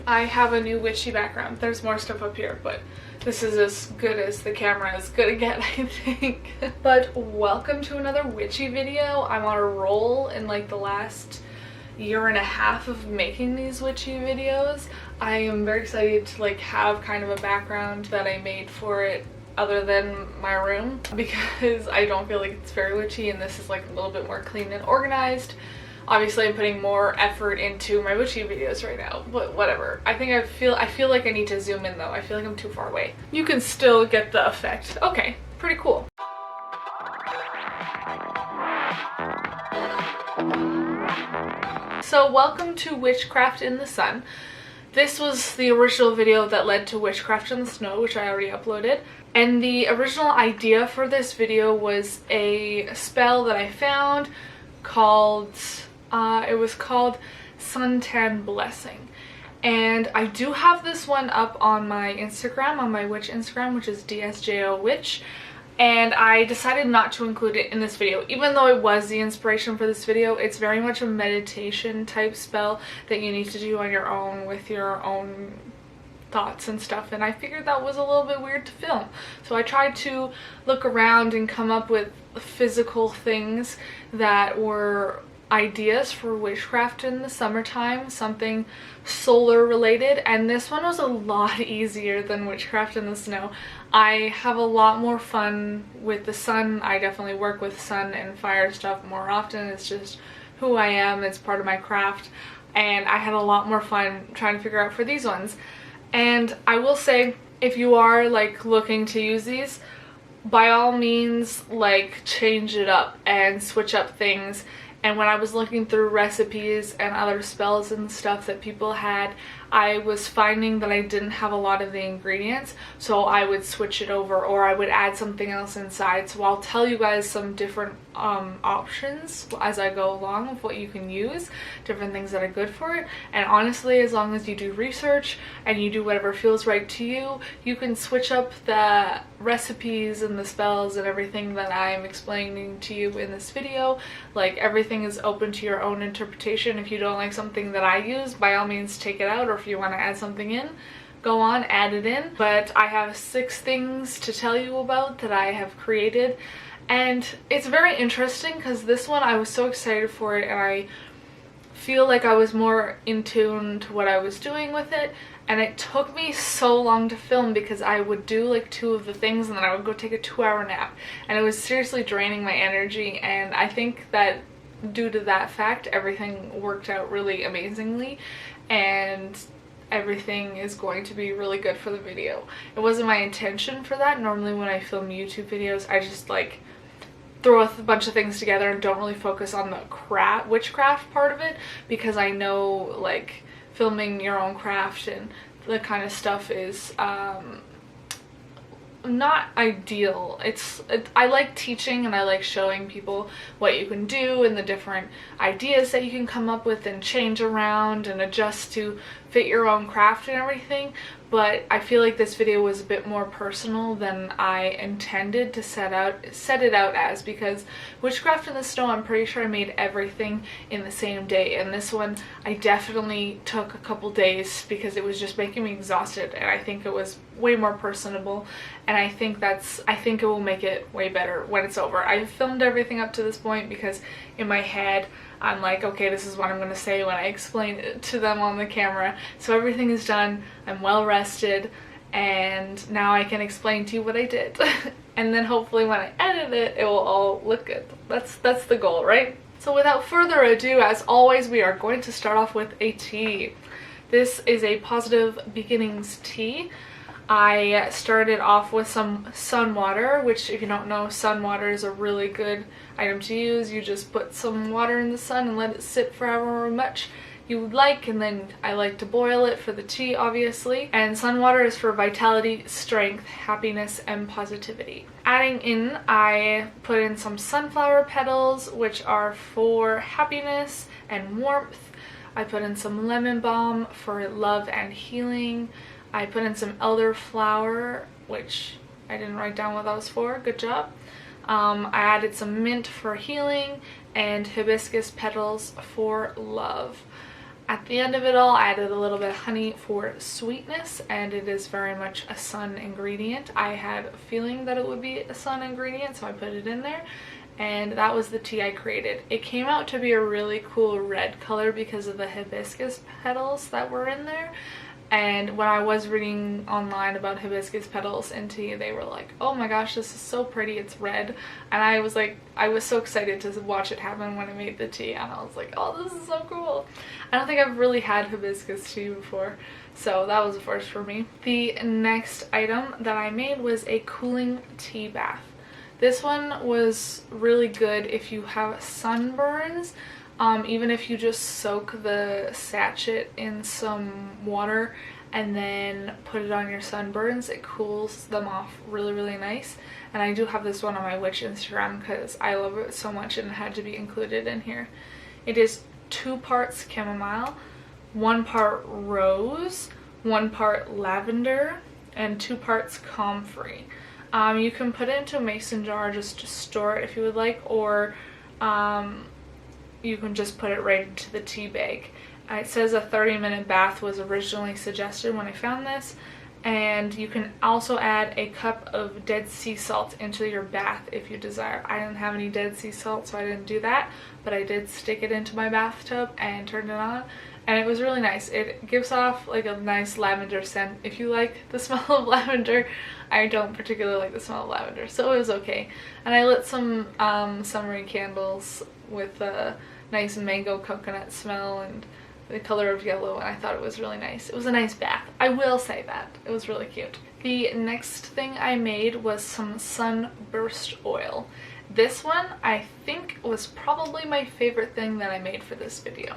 I have a new witchy background. There's more stuff up here, but this is as good as the camera is gonna get, I think. But welcome to another witchy video. I'm on a roll in like the last year and a half of making these witchy videos. I am very excited to like have kind of a background that I made for it other than my room, because I don't feel like it's very witchy and this is like a little bit more clean and organized. Obviously I'm putting more effort into my witchy videos right now, but whatever. I feel like I need to zoom in though. I feel like I'm too far away. You can still get the effect. Okay, pretty cool. So welcome to Witchcraft in the Sun. This was the original video that led to Witchcraft in the Snow, which I already uploaded. And the original idea for this video was a spell that I found called, it was called Suntan Blessing. And I do have this one up on my Instagram, on my witch Instagram, which is dsjowitch. And I decided not to include it in this video. Even though it was the inspiration for this video, it's very much a meditation type spell that you need to do on your own with your own thoughts and stuff, and I figured that was a little bit weird to film. So I tried to look around and come up with physical things that were ideas for witchcraft in the summertime, something solar related, and this one was a lot easier than Witchcraft in the Snow. I have a lot more fun with the sun. I definitely work with sun and fire stuff more often. It's just who I am. It's part of my craft, and I had a lot more fun trying to figure out for these ones. And I will say, if you are like looking to use these, by all means like change it up and switch up things. And when I was looking through recipes and other spells and stuff that people had, I was finding that I didn't have a lot of the ingredients, so I would switch it over or I would add something else inside. So I'll tell you guys some different options as I go along of what you can use, different things that are good for it. And honestly, as long as you do research and you do whatever feels right to you, you can switch up the recipes and the spells and everything that I'm explaining to you in this video. Like, everything is open to your own interpretation. If you don't like something that I use, by all means take it out, or if you want to add something in, go on, add it in. But I have 6 things to tell you about that I have created, and it's very interesting because this one I was so excited for it, and I feel like I was more in tune to what I was doing with it. And it took me so long to film because I would do like 2 of the things and then I would go take a 2-hour nap, and it was seriously draining my energy. And I think that due to that fact, everything worked out really amazingly, and everything is going to be really good for the video. It wasn't my intention for that. Normally when I film YouTube videos, I just like throw a bunch of things together and don't really focus on the witchcraft part of it, because I know like filming your own craft and the kind of stuff is not ideal. I like teaching and I like showing people what you can do and the different ideas that you can come up with and change around and adjust to fit your own craft and everything. But I feel like this video was a bit more personal than I intended to set it out as, because Witchcraft in the Snow, I'm pretty sure I made everything in the same day, and this one I definitely took a couple days because it was just making me exhausted, and I think it was way more personable, and I think it will make it way better when it's over. I filmed everything up to this point because in my head I'm like, okay, this is what I'm going to say when I explain it to them on the camera. So everything is done, I'm well rested, and now I can explain to you what I did. And then hopefully when I edit it, it will all look good. That's the goal, right? So without further ado, as always, we are going to start off with a tea. This is a Positive Beginnings tea. I started off with some sun water, which, if you don't know, sun water is a really good item to use. You just put some water in the sun and let it sit for however much you would like, and then I like to boil it for the tea, obviously. And sun water is for vitality, strength, happiness, and positivity. Adding in, I put in some sunflower petals, which are for happiness and warmth. I put in some lemon balm for love and healing. I put in some elderflower, which I didn't write down what that was for. Good job. I added some mint for healing and hibiscus petals for love. At the end of it all, I added a little bit of honey for sweetness, and it is very much a sun ingredient. I had a feeling that it would be a sun ingredient, so I put it in there, and that was the tea I created. It came out to be a really cool red color because of the hibiscus petals that were in there. And when I was reading online about hibiscus petals in tea, they were like, oh my gosh, this is so pretty, it's red. And I was like, I was so excited to watch it happen when I made the tea, and I was like, oh, this is so cool. I don't think I've really had hibiscus tea before, so that was a first for me. The next item that I made was a cooling tea bath. This one was really good if you have sunburns. Even if you just soak the sachet in some water and then put it on your sunburns, it cools them off really, really nice. And I do have this one on my witch Instagram because I love it so much and it had to be included in here. It is 2 parts chamomile, 1 part rose, 1 part lavender, and 2 parts comfrey. You can put it into a mason jar just to store it if you would like, or you can just put it right into the tea bag. It says a 30-minute bath was originally suggested when I found this, and you can also add a cup of dead sea salt into your bath if you desire. I didn't have any dead sea salt, so I didn't do that, but I did stick it into my bathtub and turn it on, and it was really nice. It gives off like a nice lavender scent. If you like the smell of lavender, I don't particularly like the smell of lavender, so it was okay. And I lit some summery candles with a nice mango coconut smell and the color of yellow, and I thought it was really nice. It was a nice bath, I will say that. It was really cute. The next thing I made was some sunburst oil. This one I think was probably my favorite thing that I made for this video.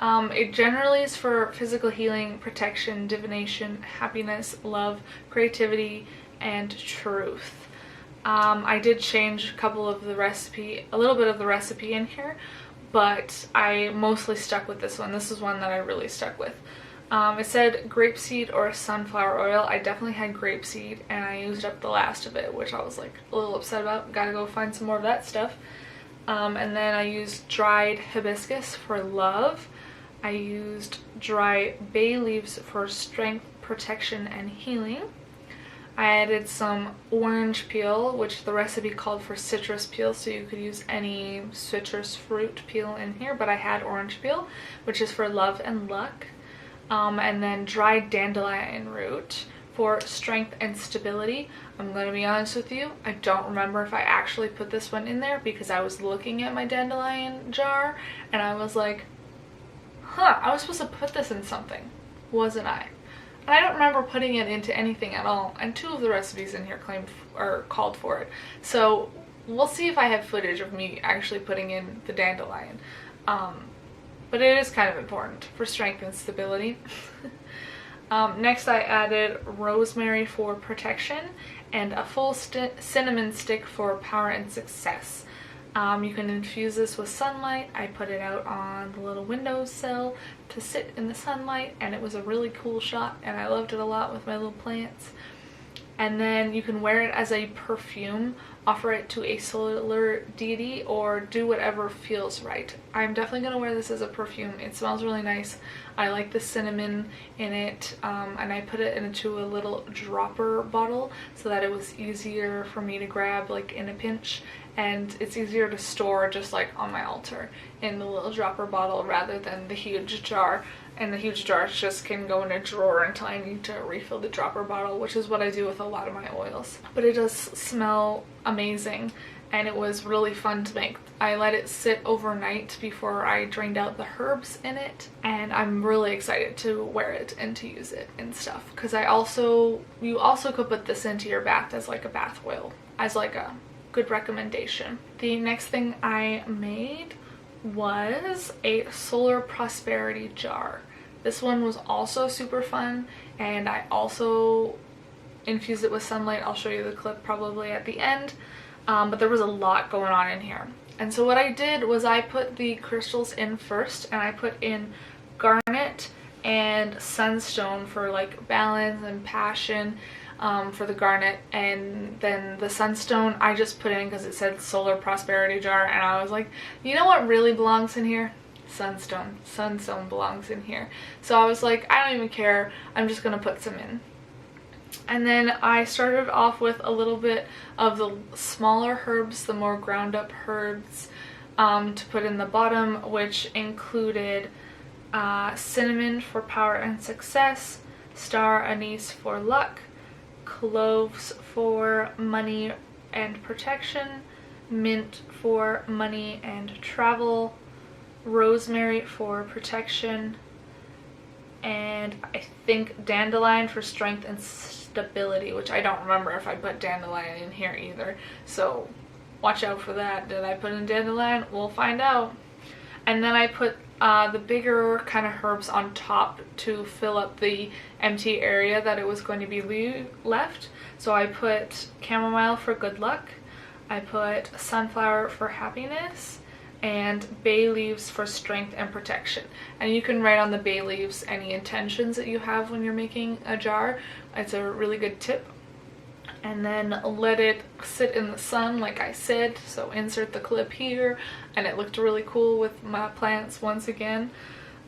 It generally is for physical healing, protection, divination, happiness, love, creativity, and truth. I did change a little bit of the recipe in here, but I mostly stuck with this one. This is one that I really stuck with. It said grapeseed or sunflower oil. I definitely had grapeseed, and I used up the last of it, which I was like a little upset about. Gotta go find some more of that stuff. And then I used dried hibiscus for love. I used dry bay leaves for strength, protection, and healing. I added some orange peel, which the recipe called for citrus peel, so you could use any citrus fruit peel in here, but I had orange peel, which is for love and luck. And then dried dandelion root for strength and stability. I'm going to be honest with you, I don't remember if I actually put this one in there because I was looking at my dandelion jar and I was like, huh, I was supposed to put this in something, wasn't I? And I don't remember putting it into anything at all, and 2 of the recipes in here called for it. So we'll see if I have footage of me actually putting in the dandelion. But it is kind of important for strength and stability. Next I added rosemary for protection and a full cinnamon stick for power and success. You can infuse this with sunlight. I put it out on the little windowsill to sit in the sunlight, and it was a really cool shot, and I loved it a lot with my little plants. And then you can wear it as a perfume, offer it to a solar deity, or do whatever feels right. I'm definitely going to wear this as a perfume. It smells really nice. I like the cinnamon in it, and I put it into a little dropper bottle so that it was easier for me to grab like in a pinch, and it's easier to store just like on my altar in the little dropper bottle rather than the huge jar. And the huge jars just can go in a drawer until I need to refill the dropper bottle, which is what I do with a lot of my oils. But it does smell amazing, and it was really fun to make. I let it sit overnight before I drained out the herbs in it, and I'm really excited to wear it and to use it and stuff, because you also could put this into your bath as like a bath oil, as like a good recommendation. The next thing I made was a solar prosperity jar. This one was also super fun, and I also infused it with sunlight. I'll show you the clip probably at the end, but there was a lot going on in here. And so what I did was I put the crystals in first, and I put in garnet and sunstone for like balance and passion, for the garnet, and then the sunstone I just put in because it said solar prosperity jar, and I was like, you know what really belongs in here? sunstone belongs in here. So I was like, I don't even care, I'm just gonna put some in. And then I started off with a little bit of the smaller herbs, the more ground up herbs, to put in the bottom, which included cinnamon for power and success, star anise for luck, cloves for money and protection, mint for money and travel, rosemary for protection, and I think dandelion for strength and stability, which I don't remember if I put dandelion in here either, so watch out for that. Did I put in dandelion? We'll find out. And then I put the bigger kind of herbs on top to fill up the empty area that it was going to be left. So I put chamomile for good luck, I put sunflower for happiness, and bay leaves for strength and protection. And you can write on the bay leaves any intentions that you have when you're making a jar. It's a really good tip. And then let it sit in the sun like I said, so insert the clip here, and it looked really cool with my plants once again.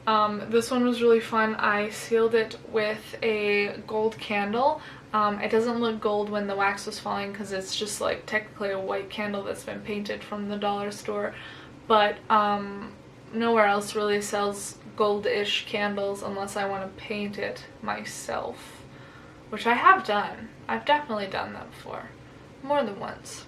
This one was really fun. I sealed it with a gold candle. It doesn't look gold when the wax was falling because it's just like technically a white candle that's been painted from the dollar store, but nowhere else really sells gold-ish candles unless I want to paint it myself, which I have done. I've definitely done that before, more than once.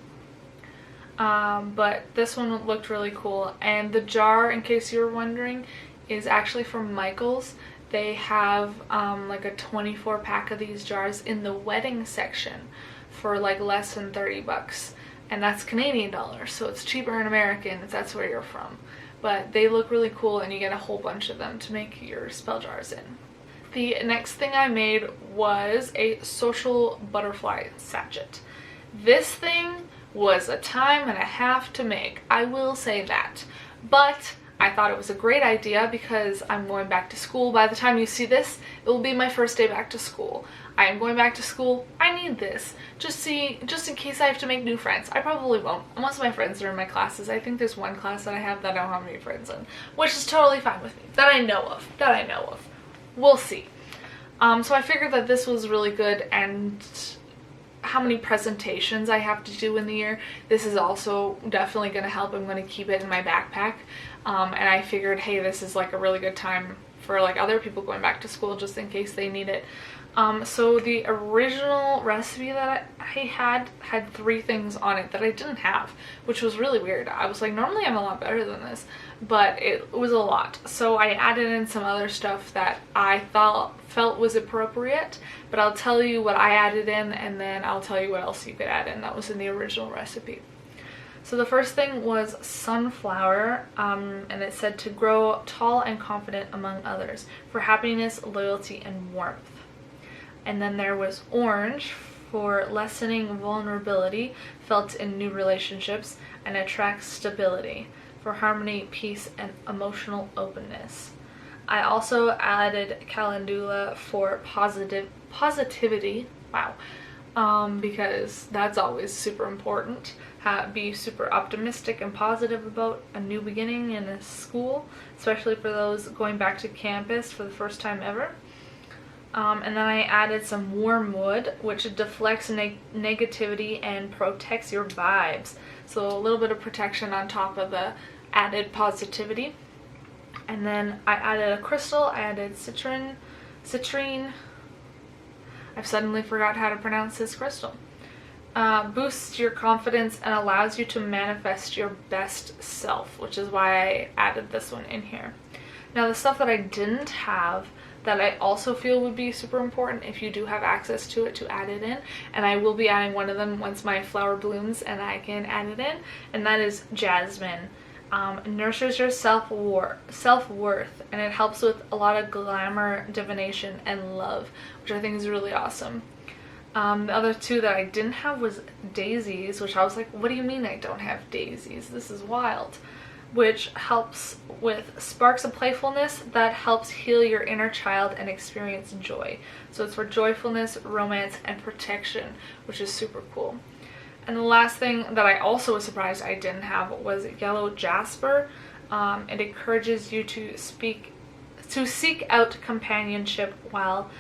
But this one looked really cool, and the jar, in case you were wondering, is actually from Michael's. They have like a 24 pack of these jars in the wedding section for like less than 30 bucks, and that's Canadian dollars, so it's cheaper in American if that's where you're from. But they look really cool, and you get a whole bunch of them to make your spell jars in. The next thing I made was a social butterfly Saget. This thing was a time and a half to make, I will say that, but I thought it was a great idea because I'm going back to school. By the time you see this, it will be my first day back to school. I am going back to school. I need this just in case I have to make new friends. I probably won't. Most of my friends are in my classes. I think there's one class that I have that I don't have any friends in, which is totally fine with me. That I know of. We'll see. So I figured that this was really good, and how many presentations I have to do in the year, this is also definitely going to help. I'm going to keep it in my backpack, and I figured, hey, this is like a really good time for like other people going back to school just in case they need it. So the original recipe that I had 3 things on it that I didn't have, which was really weird. I was like, normally I'm a lot better than this, but it was a lot. So I added in some other stuff that I felt was appropriate, but I'll tell you what I added in, and then I'll tell you what else you could add in that was in the original recipe. So the first thing was sunflower, and it said to grow tall and confident among others for happiness, loyalty, and warmth. And then there was orange for lessening vulnerability felt in new relationships and attracts stability for harmony, peace, and emotional openness. I also added calendula for positivity. Wow. Because that's always super important. Be super optimistic and positive about a new beginning in a school, especially for those going back to campus for the first time ever. And then I added some wormwood, which deflects negativity and protects your vibes. So a little bit of protection on top of the added positivity. And then I added a crystal. I added citrine. I've suddenly forgot how to pronounce this crystal. Boosts your confidence and allows you to manifest your best self, which is why I added this one in here. Now the stuff that I didn't have that I also feel would be super important if you do have access to it, to add it in, and I will be adding one of them once my flower blooms and I can add it in, and that is jasmine. Nurtures your self-worth, and it helps with a lot of glamour, divination, and love, which I think is really awesome. The other 2 that I didn't have was daisies, which I was like, what do you mean I don't have daisies? This is wild. Which helps with sparks of playfulness that helps heal your inner child and experience joy. So it's for joyfulness, romance, and protection, which is super cool. And the last thing that I also was surprised I didn't have was yellow jasper. It encourages you to seek out companionship while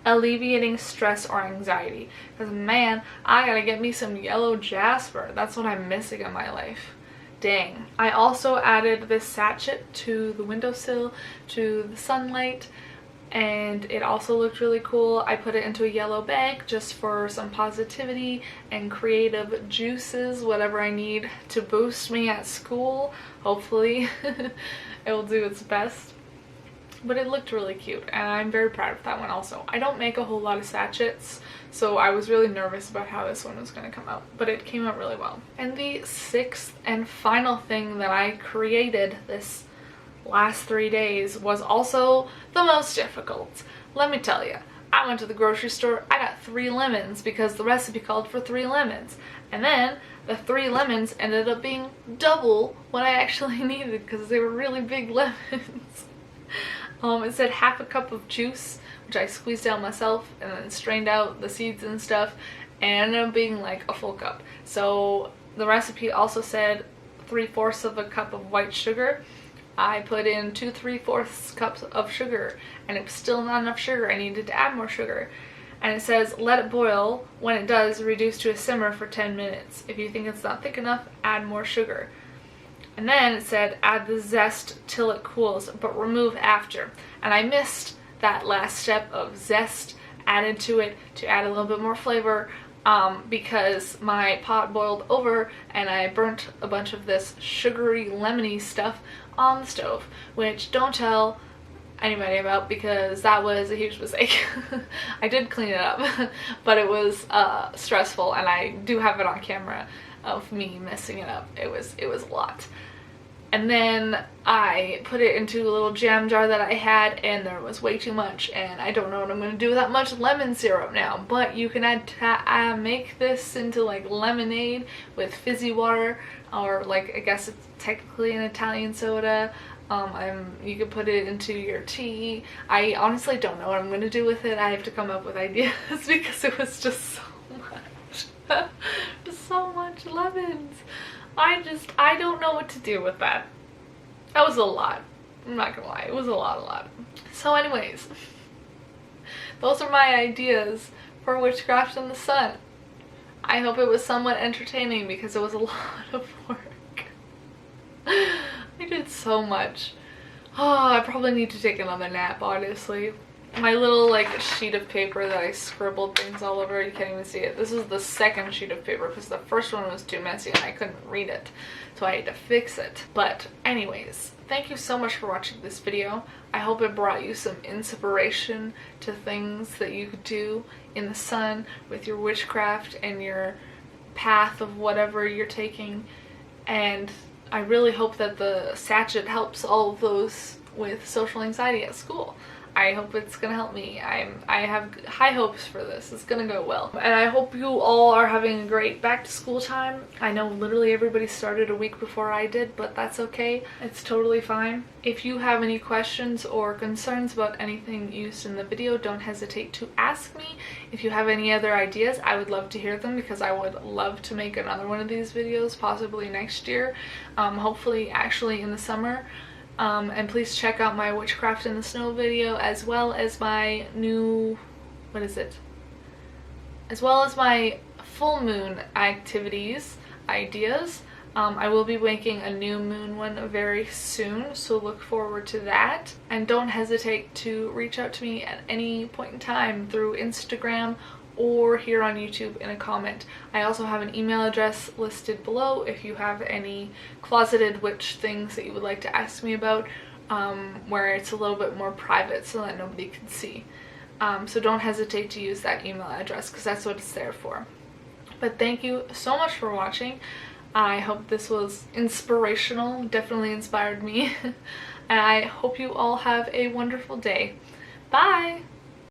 alleviating stress or anxiety. Because man, I gotta get me some yellow jasper. That's what I'm missing in my life. Dang. I also added this sachet to the windowsill, to the sunlight, and it also looked really cool. I put it into a yellow bag just for some positivity and creative juices, whatever I need to boost me at school. Hopefully it will do its best. But it looked really cute, and I'm very proud of that one also. I don't make a whole lot of sachets, so I was really nervous about how this one was going to come out, but it came out really well. And the sixth and final thing that I created this last 3 days was also the most difficult. Let me tell you, I went to the grocery store, I got 3 lemons because the recipe called for 3 lemons. And then the 3 lemons ended up being double what I actually needed because they were really big lemons. It said half a cup of juice, which I squeezed out myself and then strained out the seeds and stuff, and it ended up being like a full cup. So the recipe also said 3/4 of a cup of white sugar. I put in 2 3/4 cups of sugar, and it was still not enough sugar. I needed to add more sugar. And it says let it boil. When it does, reduce to a simmer for 10 minutes. If you think it's not thick enough, add more sugar. And then it said add the zest till it cools, but remove after. And I missed that last step of zest added to it to add a little bit more flavor, because my pot boiled over and I burnt a bunch of this sugary lemony stuff on the stove, which don't tell anybody about because that was a huge mistake. I did clean it up, but it was stressful, and I do have it on camera of me messing it up. It was a lot. And then I put it into a little jam jar that I had, and there was way too much, and I don't know what I'm going to do with that much lemon syrup now. But you can make this into like lemonade with fizzy water, or like I guess it's technically an Italian soda. You could put it into your tea. I honestly don't know what I'm going to do with it. I have to come up with ideas because it was just so much. So much lemons. I don't know what to do with that. That was a lot. I'm not gonna lie, it was a lot. So anyways, those are my ideas for Witchcraft in the Sun. I hope it was somewhat entertaining because it was a lot of work. I did so much. Oh, I probably need to take another nap, honestly. My little like sheet of paper that I scribbled things all over, you can't even see it. This is the second sheet of paper because the first one was too messy and I couldn't read it, so I had to fix it. But anyways, thank you so much for watching this video. I hope it brought you some inspiration to things that you could do in the sun with your witchcraft and your path of whatever you're taking. And I really hope that the sachet helps all of those with social anxiety at school. I hope it's gonna help me. I have high hopes for this. It's gonna go well. And I hope you all are having a great back to school time. I know literally everybody started a week before I did, but that's okay. It's totally fine. If you have any questions or concerns about anything used in the video, don't hesitate to ask me. If you have any other ideas, I would love to hear them because I would love to make another one of these videos, possibly next year. Hopefully actually in the summer. And please check out my Witchcraft in the Snow video, as well as my new, as well as my full moon ideas. I will be making a new moon one very soon, so look forward to that. And don't hesitate to reach out to me at any point in time through Instagram or here on YouTube in a comment. I also have an email address listed below if you have any closeted witch things that you would like to ask me about, where it's a little bit more private so that nobody can see. So don't hesitate to use that email address because that's what it's there for. But thank you so much for watching. I hope this was inspirational, definitely inspired me. And I hope you all have a wonderful day. Bye!